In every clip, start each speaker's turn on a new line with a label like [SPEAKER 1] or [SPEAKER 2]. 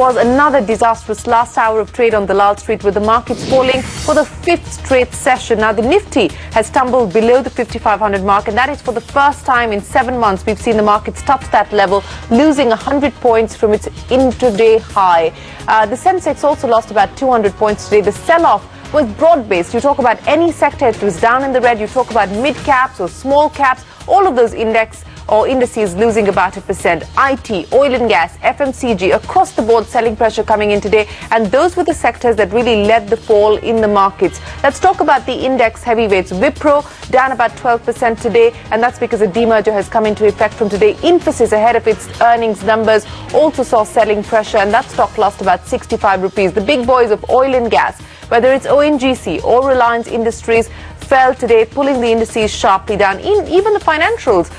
[SPEAKER 1] was another disastrous last hour of trade on Dalal Street, with the markets falling for the fifth straight session. Now, the Nifty has tumbled below the 5,500 mark, and that is for the first time in 7 months. We've seen the markets touch that level, losing 100 points from its intraday high. The Sensex also lost about 200 points today. The sell-off was broad-based. You talk about any sector, it was down in the red. You talk about mid-caps or small caps, all of those indices losing about 1%. IT, oil and gas, FMCG, across the board selling pressure coming in today, and those were the sectors that really led the fall in the markets. Let's talk about the index heavyweights. Wipro down about 12% today, and that's because a demerger has come into effect from today. Infosys, ahead of its earnings numbers, also saw selling pressure, and that stock lost about 65 rupees. The big boys of oil and gas, whether it's ONGC or Reliance Industries, fell today, pulling the indices sharply down. Even the financials,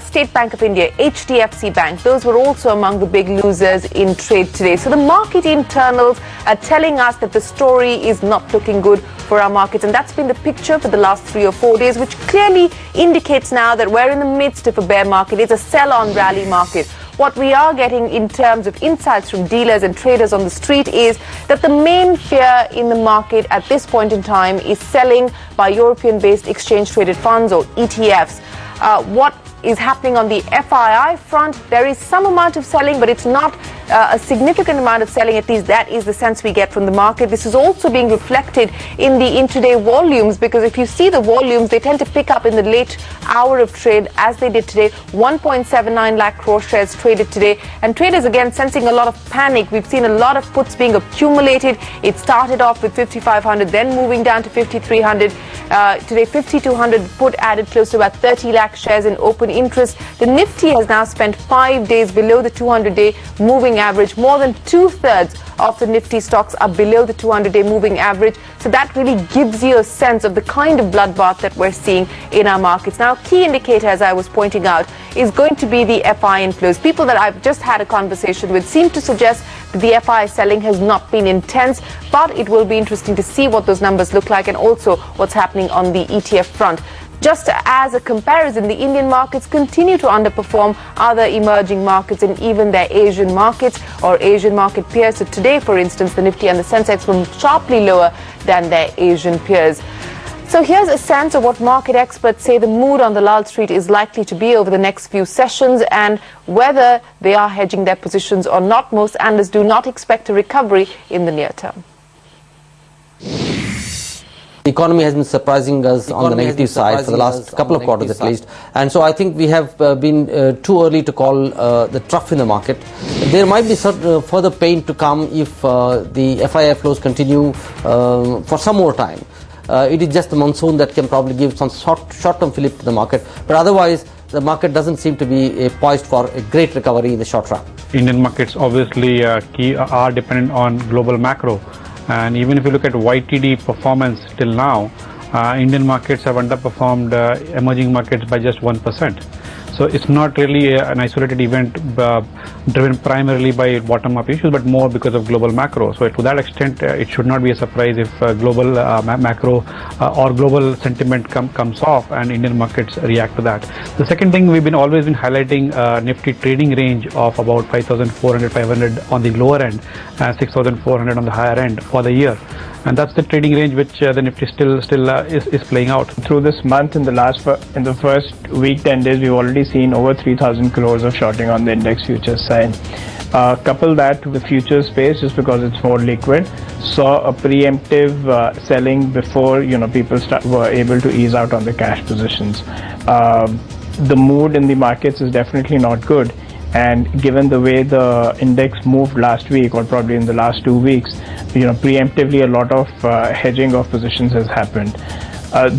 [SPEAKER 1] State Bank of India, HDFC Bank, those were also among the big losers in trade today. So the market internals are telling us that the story is not looking good for our markets, and that's been the picture for the last 3 or 4 days, which clearly indicates now that we're in the midst of a bear market. It's a sell-on rally market. What we are getting in terms of insights from dealers and traders on the street is that the main fear in the market at this point in time is selling by European-based exchange-traded funds or ETFs. What is happening on the FII front? There is some amount of selling, but it's not a significant amount of selling. At least that is the sense we get from the market. This is also being reflected in the intraday volumes, because if you see the volumes, they tend to pick up in the late hour of trade, as they did today. 1.79 lakh crore shares traded today, and traders again sensing a lot of panic. We've seen a lot of puts being accumulated. It started off with 5,500, then moving down to 5,300. Today 5,200 put added close to about 30 lakh shares in open interest. The Nifty has now spent 5 days below the 200-day moving average. More than 2/3 of the Nifty stocks are below the 200-day moving average. So that really gives you a sense of the kind of bloodbath that we're seeing in our markets. Now, a key indicator, as I was pointing out, is going to be the FI inflows. People that I've just had a conversation with seem to suggest that the FI selling has not been intense, but it will be interesting to see what those numbers look like, and also what's happening on the ETF front. Just as a comparison, the Indian markets continue to underperform other emerging markets and even their Asian markets or Asian market peers. So today, for instance, the Nifty and the Sensex were sharply lower than their Asian peers. So here's a sense of what market experts say the mood on the Dalal Street is likely to be over the next few sessions, and whether they are hedging their positions or not. Most analysts do not expect a recovery in the near term.
[SPEAKER 2] The economy has been surprising us on the negative side for the last couple of quarters at least, and so I think we have been too early to call the trough in the market. There might be further pain to come if the FII flows continue for some more time. It is just the monsoon that can probably give some short-term fillip to the market, but otherwise the market doesn't seem to be poised for a great recovery in the short run.
[SPEAKER 3] Indian markets obviously are dependent on global macro. And even if you look at YTD performance till now, Indian markets have underperformed emerging markets by just 1%. So it's not really an isolated event driven primarily by bottom-up issues, but more because of global macro. So to that extent, it should not be a surprise if global macro or global sentiment comes off and Indian markets react to that. The second thing, we've always been highlighting Nifty trading range of about 5,400, 500 on the lower end, 6,400 on the higher end for the year. And that's the trading range which the Nifty still is playing out.
[SPEAKER 4] Through this month, in the first week, 10 days, we've already seen over 3,000 crores of shorting on the index futures side. Couple that to the futures space, just because it's more liquid, saw a preemptive selling before people were able to ease out on the cash positions. The mood in the markets is definitely not good. And given the way the index moved last week, or probably in the last 2 weeks, preemptively a lot of hedging of positions has happened.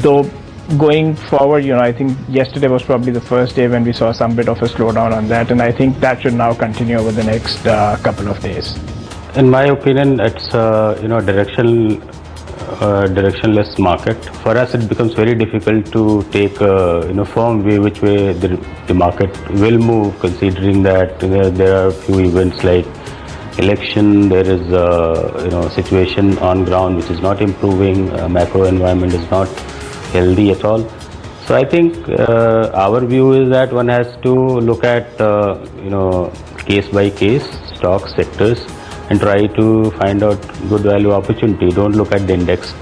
[SPEAKER 4] Though going forward, I think yesterday was probably the first day when we saw some bit of a slowdown on that, and I think that should now continue over the next couple of days.
[SPEAKER 5] In my opinion, it's directionless market. For us, it becomes very difficult to take a firm way which way the market will move, considering that there are a few events like election. There is situation on ground which is not improving. Macro environment is not healthy at all. So I think our view is that one has to look at case by case stocks, sectors, and try to find out good value opportunity. Don't look at the index.